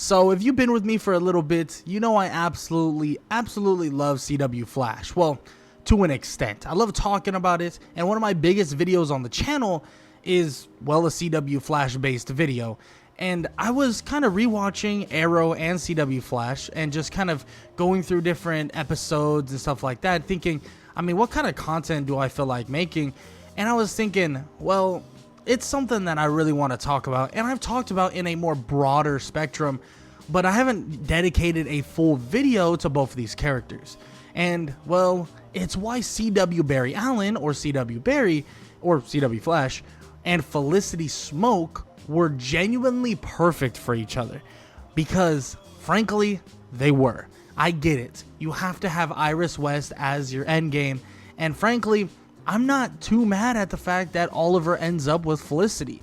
So if you've been with me for a little bit, you know I absolutely love CW Flash. Well, to an extent. I love talking about it, and one of my biggest videos on the channel is, well, a CW Flash based video. And I was kind of rewatching Arrow and CW Flash and just kind of going through different episodes and stuff like that, thinking, I mean, what kind of content do I feel like making? And I was thinking, well, it's something that I really want to talk about, and I've talked about in a more broader spectrum, but I haven't dedicated a full video to both of these characters. And, well, it's why CW Barry Allen, or CW Barry, or CW Flash, and Felicity Smoak were genuinely perfect for each other. Because, frankly, they were. I get it. You have to have Iris West as your endgame, and frankly, I'm not too mad at the fact that Oliver ends up with Felicity,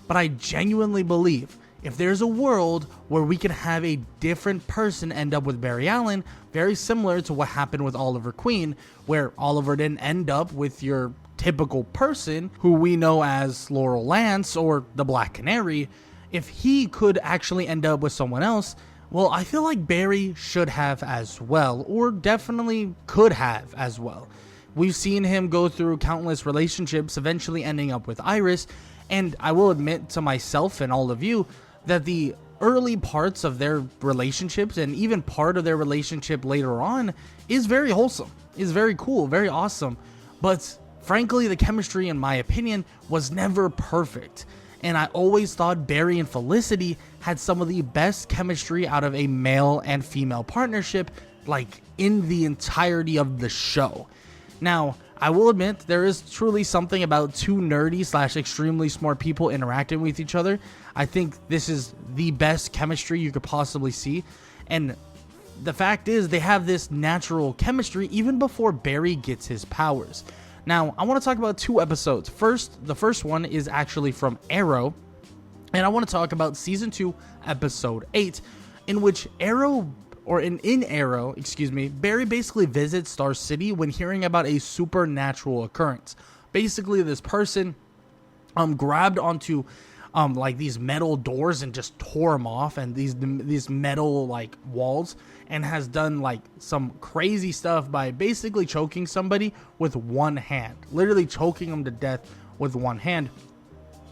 but I genuinely believe if there's a world where we can have a different person end up with Barry Allen, very similar to what happened with Oliver Queen, where Oliver didn't end up with your typical person who we know as Laurel Lance or the Black Canary, if he could actually end up with someone else, well, I feel like Barry should have as well, or definitely could have as well. We've seen him go through countless relationships, eventually ending up with Iris, and I will admit to myself and all of you that the early parts of their relationships, and even part of their relationship later on, is very wholesome, is very cool, very awesome, but frankly, the chemistry, in my opinion, was never perfect, and I always thought Barry and Felicity had some of the best chemistry out of a male and female partnership, like, in the entirety of the show. Now, I will admit, there is truly something about two nerdy / extremely smart people interacting with each other. I think this is the best chemistry you could possibly see. And the fact is, they have this natural chemistry even before Barry gets his powers. Now, I want to talk about two episodes. The first one is actually from Arrow. And I want to talk about Season 2, Episode 8, in which Arrow, Barry basically visits Star City when hearing about a supernatural occurrence. Basically, this person grabbed onto like these metal doors and just tore them off, and these metal like walls, and has done like some crazy stuff by basically choking somebody with one hand, literally choking them to death with one hand.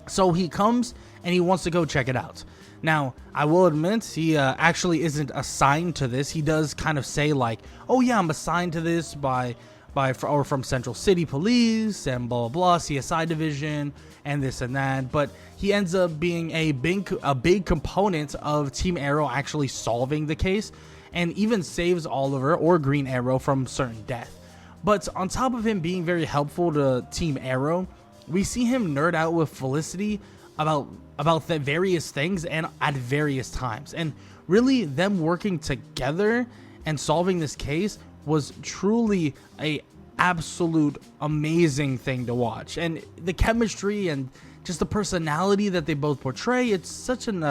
So he comes and he wants to go check it out. Now, I will admit, he actually isn't assigned to this. He does kind of say like, oh yeah, I'm assigned to this or from Central City Police and blah, blah, blah, CSI division and this and that. But he ends up being a big component of Team Arrow actually solving the case, and even saves Oliver or Green Arrow from certain death. But on top of him being very helpful to Team Arrow, we see him nerd out with Felicity about the various things and at various times, and really them working together and solving this case was truly a absolute amazing thing to watch. And the chemistry and just the personality that they both portray, it's such an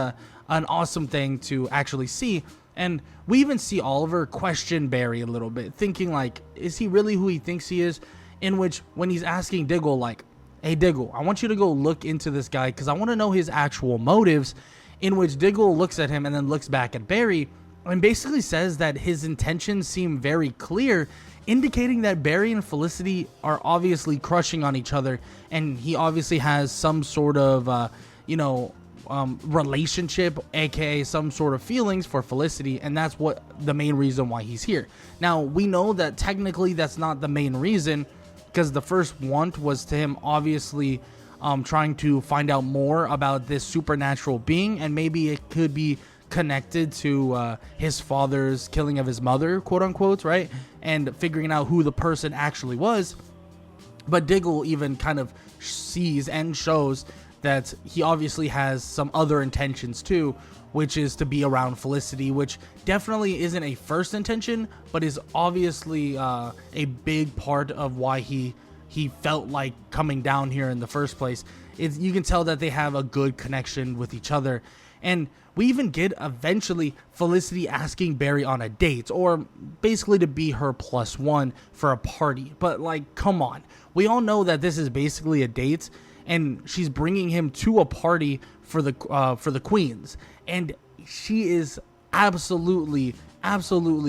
awesome thing to actually see. And we even see Oliver question Barry a little bit, thinking like, is he really who he thinks he is? In which, when he's asking Diggle like, hey Diggle, I want you to go look into this guy because I want to know his actual motives, in which Diggle looks at him and then looks back at Barry and basically says that his intentions seem very clear, indicating that Barry and Felicity are obviously crushing on each other, and he obviously has some sort of relationship, aka some sort of feelings for Felicity, and that's what the main reason why he's here. Now, we know that technically that's not the main reason, because the first want was to him obviously trying to find out more about this supernatural being, and maybe it could be connected to his father's killing of his mother, quote unquote, right? And figuring out who the person actually was. But Diggle even kind of sees and shows that he obviously has some other intentions too, which is to be around Felicity, which definitely isn't a first intention, but is obviously a big part of why he felt like coming down here in the first place. You can tell that they have a good connection with each other. And we even get eventually Felicity asking Barry on a date, or basically to be her +1 for a party. But like, come on, we all know that this is basically a date, and she's bringing him to a party for the queens. And she is absolutely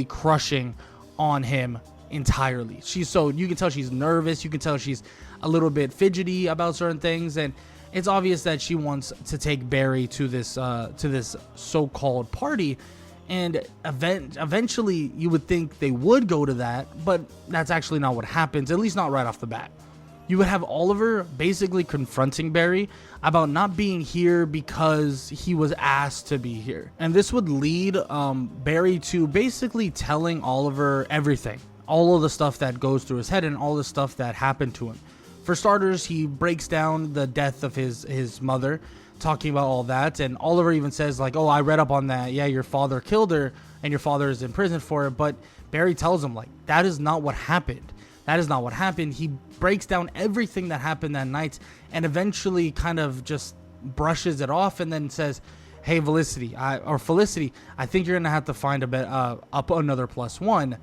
crushing on him entirely. You can tell she's nervous, you can tell she's a little bit fidgety about certain things, and it's obvious that she wants to take Barry to this so-called party. And eventually you would think they would go to that, but that's actually not what happens, at least not right off the bat. You would have Oliver basically confronting Barry about not being here because he was asked to be here. And this would lead Barry to basically telling Oliver everything, all of the stuff that goes through his head and all the stuff that happened to him. For starters, he breaks down the death of his mother, talking about all that, and Oliver even says like, oh, I read up on that, yeah, your father killed her and your father is in prison for it. But Barry tells him like, that is not what happened. That is not what happened. He breaks down everything that happened that night and eventually kind of just brushes it off and then says, hey, Felicity, I think you're gonna have to find up another +1.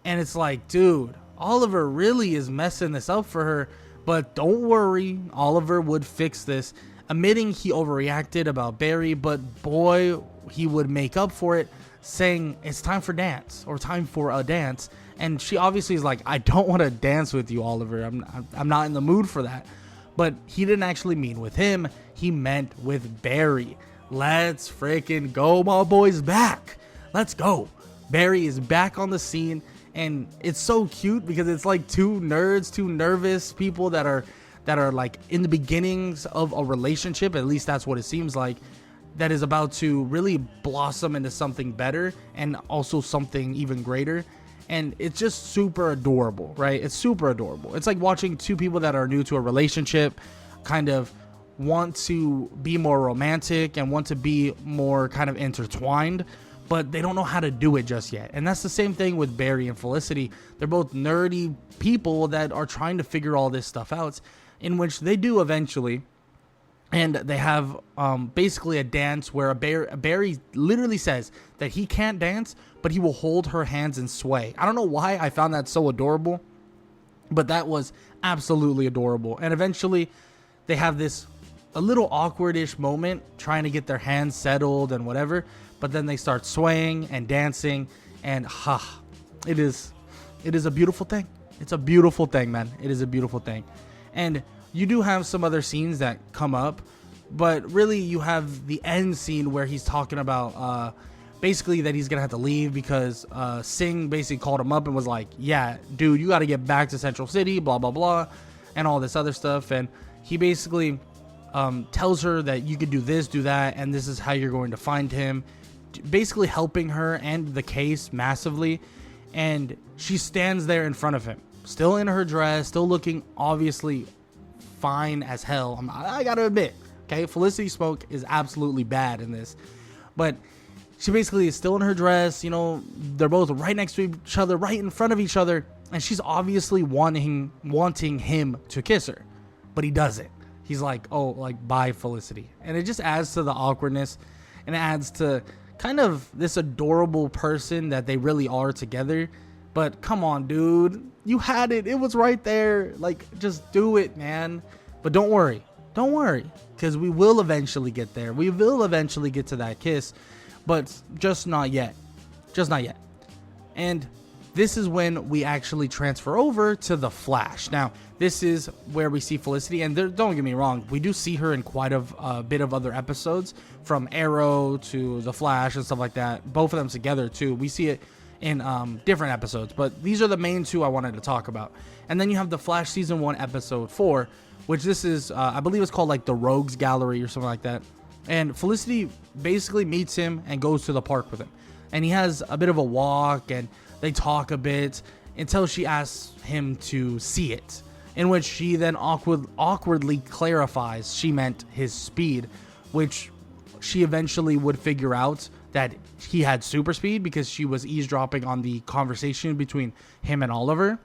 And it's like, dude, Oliver really is messing this up for her. But don't worry, Oliver would fix this, admitting he overreacted about Barry, but boy, he would make up for it, saying it's time for a dance. And she obviously is like, I don't want to dance with you, Oliver. I'm not in the mood for that. But he didn't actually mean with him. He meant with Barry. Let's freaking go. My boy's back. Let's go. Barry is back on the scene. And it's so cute because it's like two nervous people that are like in the beginnings of a relationship. At least that's what it seems like. That is about to really blossom into something better and also something even greater. And it's just super adorable, right? It's super adorable. It's like watching two people that are new to a relationship kind of want to be more romantic and want to be more kind of intertwined, but they don't know how to do it just yet. And that's the same thing with Barry and Felicity. They're both nerdy people that are trying to figure all this stuff out, in which they do eventually. And they have basically a dance where Barry literally says that he can't dance, but he will hold her hands and sway. I don't know why I found that so adorable, but that was absolutely adorable. And eventually they have this a little awkward-ish moment trying to get their hands settled and whatever. But then they start swaying and dancing, and it is a beautiful thing. It's a beautiful thing, man. It is a beautiful thing. And you do have some other scenes that come up, but really you have the end scene where he's talking about basically that he's gonna have to leave because Singh basically called him up and was like, yeah, dude, you got to get back to Central City, blah blah blah, and all this other stuff. And he basically tells her that you could do this, do that, and this is how you're going to find him, basically helping her and the case massively. And she stands there in front of him, still in her dress, still looking obviously fine as hell. I gotta admit, okay, Felicity Smoak is absolutely bad in this, but she basically is still in her dress. You know, they're both right next to each other, right in front of each other, and she's obviously wanting him to kiss her, but he doesn't. He's like, oh, like, bye, Felicity. And it just adds to the awkwardness, and it adds to kind of this adorable person that they really are together. But come on, dude, you had it. It was right there. Like, just do it, man. But don't worry, because we will eventually get there. We will eventually get to that kiss, but just not yet. And this is when we actually transfer over to The Flash. Now, this is where we see Felicity, and don't get me wrong, we do see her in quite a bit of other episodes, from Arrow to The Flash and stuff like that. Both of them together, too. We see it in different episodes, but these are the main two I wanted to talk about. And then you have The Flash Season 1, Episode 4, which this is, I believe it's called like the Rogues Gallery or something like that. And Felicity basically meets him and goes to the park with him. And he has a bit of a walk, and they talk a bit until she asks him to see it, in which she then awkwardly clarifies she meant his speed, which she eventually would figure out that he had super speed because she was eavesdropping on the conversation between him and Oliver.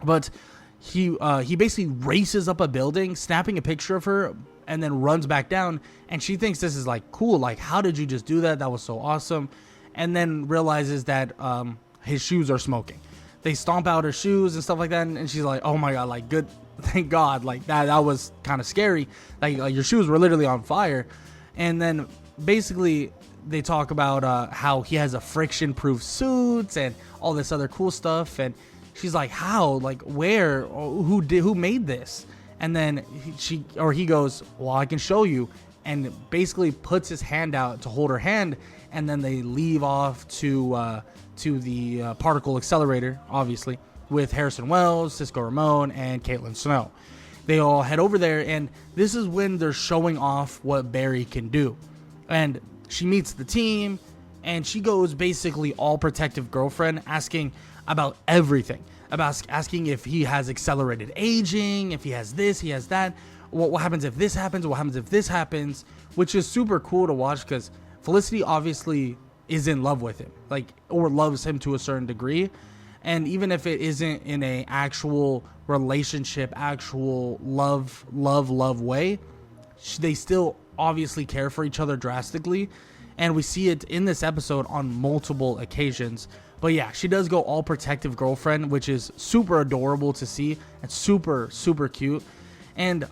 But he basically races up a building, snapping a picture of her, and then runs back down. And she thinks this is like cool. Like, how did you just do that? That was so awesome. And then realizes that his shoes are smoking. They stomp out her shoes and stuff like that. And she's like, oh my God, like, good. Thank God. Like, that was kind of scary. Like, your shoes were literally on fire. And then basically they talk about how he has a friction-proof suit and all this other cool stuff. And she's like, how? Like, where? Who made this? And then he goes, well, I can show you. And basically puts his hand out to hold her hand. And then they leave off to the particle accelerator, obviously, with Harrison Wells, Cisco Ramon, and Caitlin Snow. They all head over there, and this is when they're showing off what Barry can do. And she meets the team, and she goes basically all protective girlfriend, asking about everything. About asking if he has accelerated aging, if he has this, he has that. What happens if this happens? What happens if this happens? Which is super cool to watch because Felicity obviously is in love with him, like, or loves him to a certain degree. And even if it isn't in a actual relationship, actual love way, they still obviously care for each other drastically. And we see it in this episode on multiple occasions. But yeah, she does go all protective girlfriend, which is super adorable to see and super, super cute. And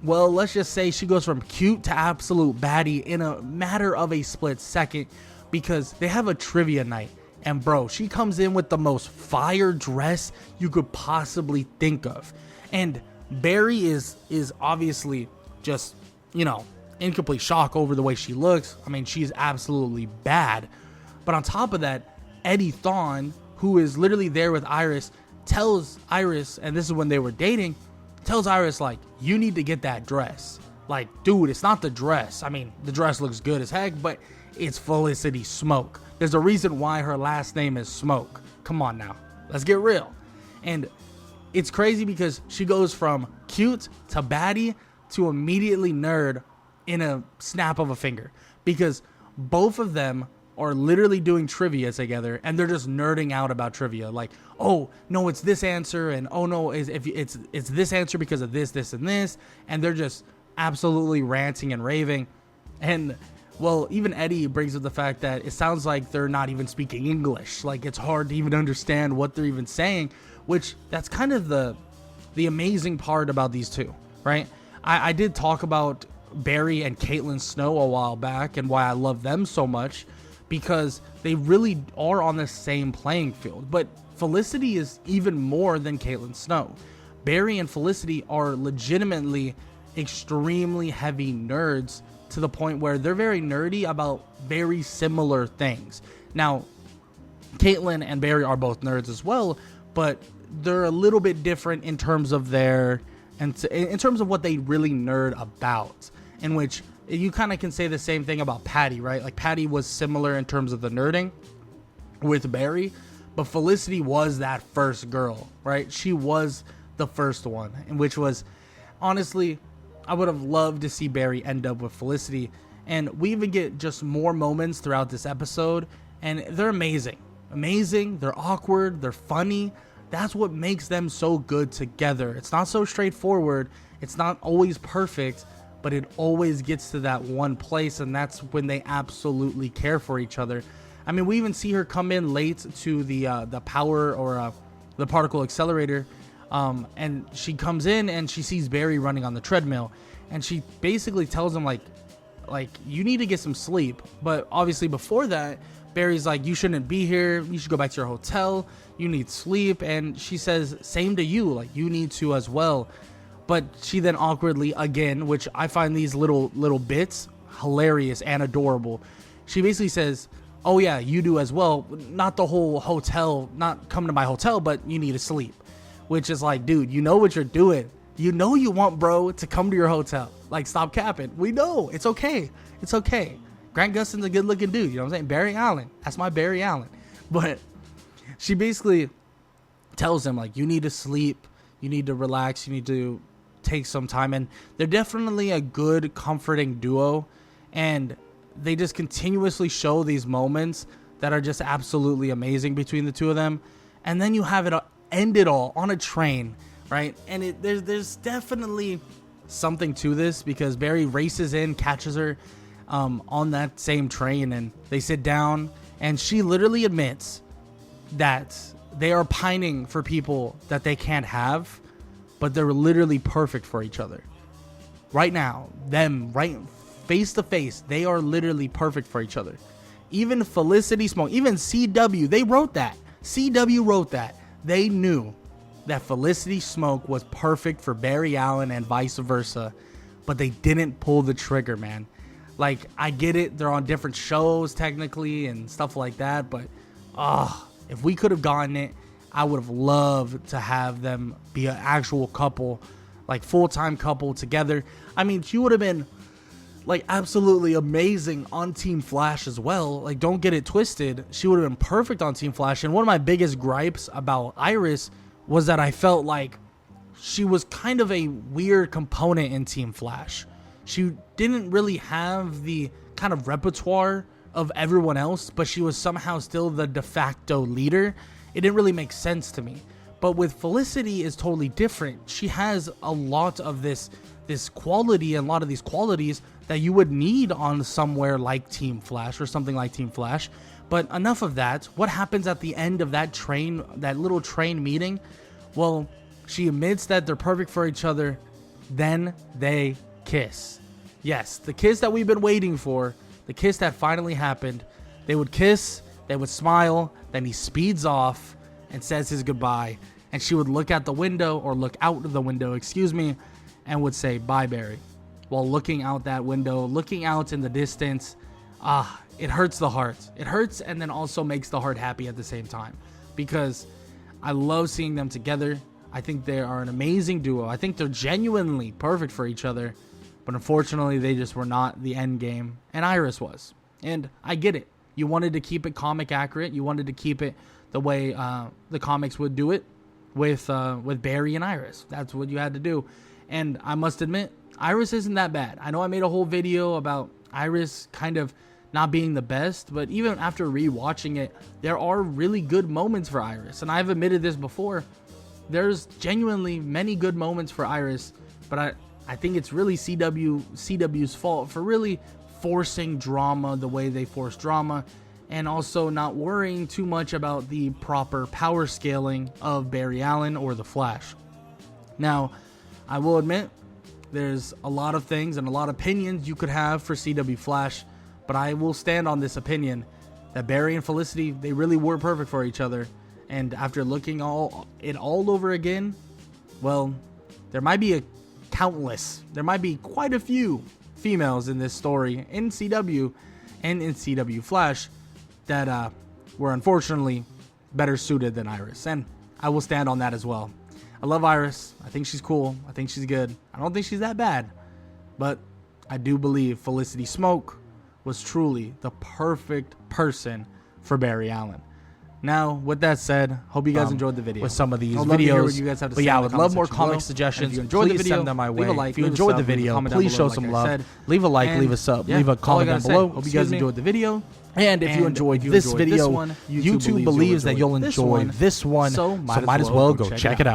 well, let's just say she goes from cute to absolute baddie in a matter of a split second because they have a trivia night. And bro, she comes in with the most fire dress you could possibly think of. And Barry is obviously just, in complete shock over the way she looks. I mean, she's absolutely bad. But on top of that, Eddie Thawne, who is literally there with Iris, tells Iris, and this is when they were dating, tells Iris, like, you need to get that dress. Like, dude, it's not the dress. I mean, the dress looks good as heck, but it's Felicity Smoak. There's a reason why her last name is Smoak. Come on now. Let's get real. And it's crazy because she goes from cute to baddie to immediately nerd in a snap of a finger. Because both of them are literally doing trivia together and they're just nerding out about trivia. Like, oh, no, it's this answer. And oh, no, it's this answer because of this, this, and this. And they're just absolutely ranting and raving. And well, even Eddie brings up the fact that it sounds like they're not even speaking English. Like, it's hard to even understand what they're even saying, which that's kind of the amazing part about these two, right? I did talk about Barry and Caitlin Snow a while back and why I love them so much because they really are on the same playing field. But Felicity is even more than Caitlin Snow. Barry and Felicity are legitimately extremely heavy nerds to the point where they're very nerdy about very similar things. Now, Caitlin and Barry are both nerds as well, but they're a little bit different in terms of in terms of what they really nerd about, in which you kind of can say the same thing about Patty, right? Like, Patty was similar in terms of the nerding with Barry, but Felicity was that first girl, right? She was the first one, and which was, honestly, I would have loved to see Barry end up with Felicity. And we even get just more moments throughout this episode, and they're amazing. Amazing, they're awkward, they're funny. That's what makes them so good together. It's not so straightforward, it's not always perfect, but it always gets to that one place, and that's when they absolutely care for each other. I mean, we even see her come in late to the power or the particle accelerator, and she comes in and she sees Barry running on the treadmill, and she basically tells him like you need to get some sleep. But obviously before that, Barry's like, you shouldn't be here, you should go back to your hotel, you need sleep. And she says, same to you, like, you need to as well. But she then awkwardly, again, which I find these little bits hilarious and adorable, she basically says, oh yeah, you do as well, not the whole hotel, not come to my hotel, but you need to sleep. Which is like, dude, you know what you're doing. You know you want bro to come to your hotel. Like, stop capping. We know. It's okay. It's okay. Grant Gustin's a good looking dude. You know what I'm saying? Barry Allen. That's my Barry Allen. But she basically tells him, like, you need to sleep. You need to relax. You need to take some time. And they're definitely a good, comforting duo. And they just continuously show these moments that are just absolutely amazing between the two of them. And then you have it end it all on a train, right? And there's definitely something to this because Barry races in, catches her on that same train, and they sit down, and she literally admits that they are pining for people that they can't have, but they're literally perfect for each other. Right now, them right face to face, they are literally perfect for each other. Even Felicity Smoak, even CW, they wrote that. CW wrote that. They knew that Felicity Smoak was perfect for Barry Allen and vice versa, but they didn't pull the trigger, man. Like, I get it, they're on different shows technically and stuff like that, but if we could have gotten it, I would have loved to have them be an actual couple, like full-time couple together. I mean, she would have been like absolutely amazing on Team Flash as well. Like, don't get it twisted, she would have been perfect on Team Flash. And one of my biggest gripes about Iris was that I felt like she was kind of a weird component in Team Flash. She didn't really have the kind of repertoire of everyone else, but she was somehow still the de facto leader. It didn't really make sense to me. But with Felicity is totally different. She has a lot of this quality and a lot of these qualities that you would need on somewhere like Team Flash or something like Team Flash. But enough of that. What happens at the end of that little train meeting? Well, she admits that they're perfect for each other. Then they kiss. Yes, the kiss that we've been waiting for. The kiss that finally happened. They would kiss, they would smile, then he speeds off and says his goodbye. And she would look out the window, and would say, "Bye, Barry." While looking out that window, looking out in the distance, it hurts the heart. It hurts and then also makes the heart happy at the same time. Because I love seeing them together. I think they are an amazing duo. I think they're genuinely perfect for each other. But unfortunately, they just were not the end game. And Iris was. And I get it. You wanted to keep it comic accurate. You wanted to keep it the way the comics would do it with Barry and Iris. That's what you had to do. And I must admit, Iris isn't that bad. I know I made a whole video about Iris kind of not being the best, but even after rewatching it, there are really good moments for Iris. And I've admitted this before. There's genuinely many good moments for Iris, but I think it's really CW's fault for really forcing drama the way they force drama, and also not worrying too much about the proper power scaling of Barry Allen or the Flash. Now, I will admit, there's a lot of things and a lot of opinions you could have for CW Flash, but I will stand on this opinion that Barry and Felicity, they really were perfect for each other. And after looking all over again, well, there might be quite a few females in this story in CW and in CW Flash that were unfortunately better suited than Iris. And I will stand on that as well. I love Iris. I think she's cool. I think she's good. I don't think she's that bad. But I do believe Felicity Smoak was truly the perfect person for Barry Allen. Now, with that said, hope you guys enjoyed the video. With some of these videos, you guys have to say I would love more comic suggestions. If you enjoyed the video, send them my way. If you enjoyed the video, please show some love. Leave a like, leave a sub, leave a comment down below. Hope you guys enjoyed the video. And if you enjoyed this video, YouTube believes that you'll enjoy this one, so might as well go check it out.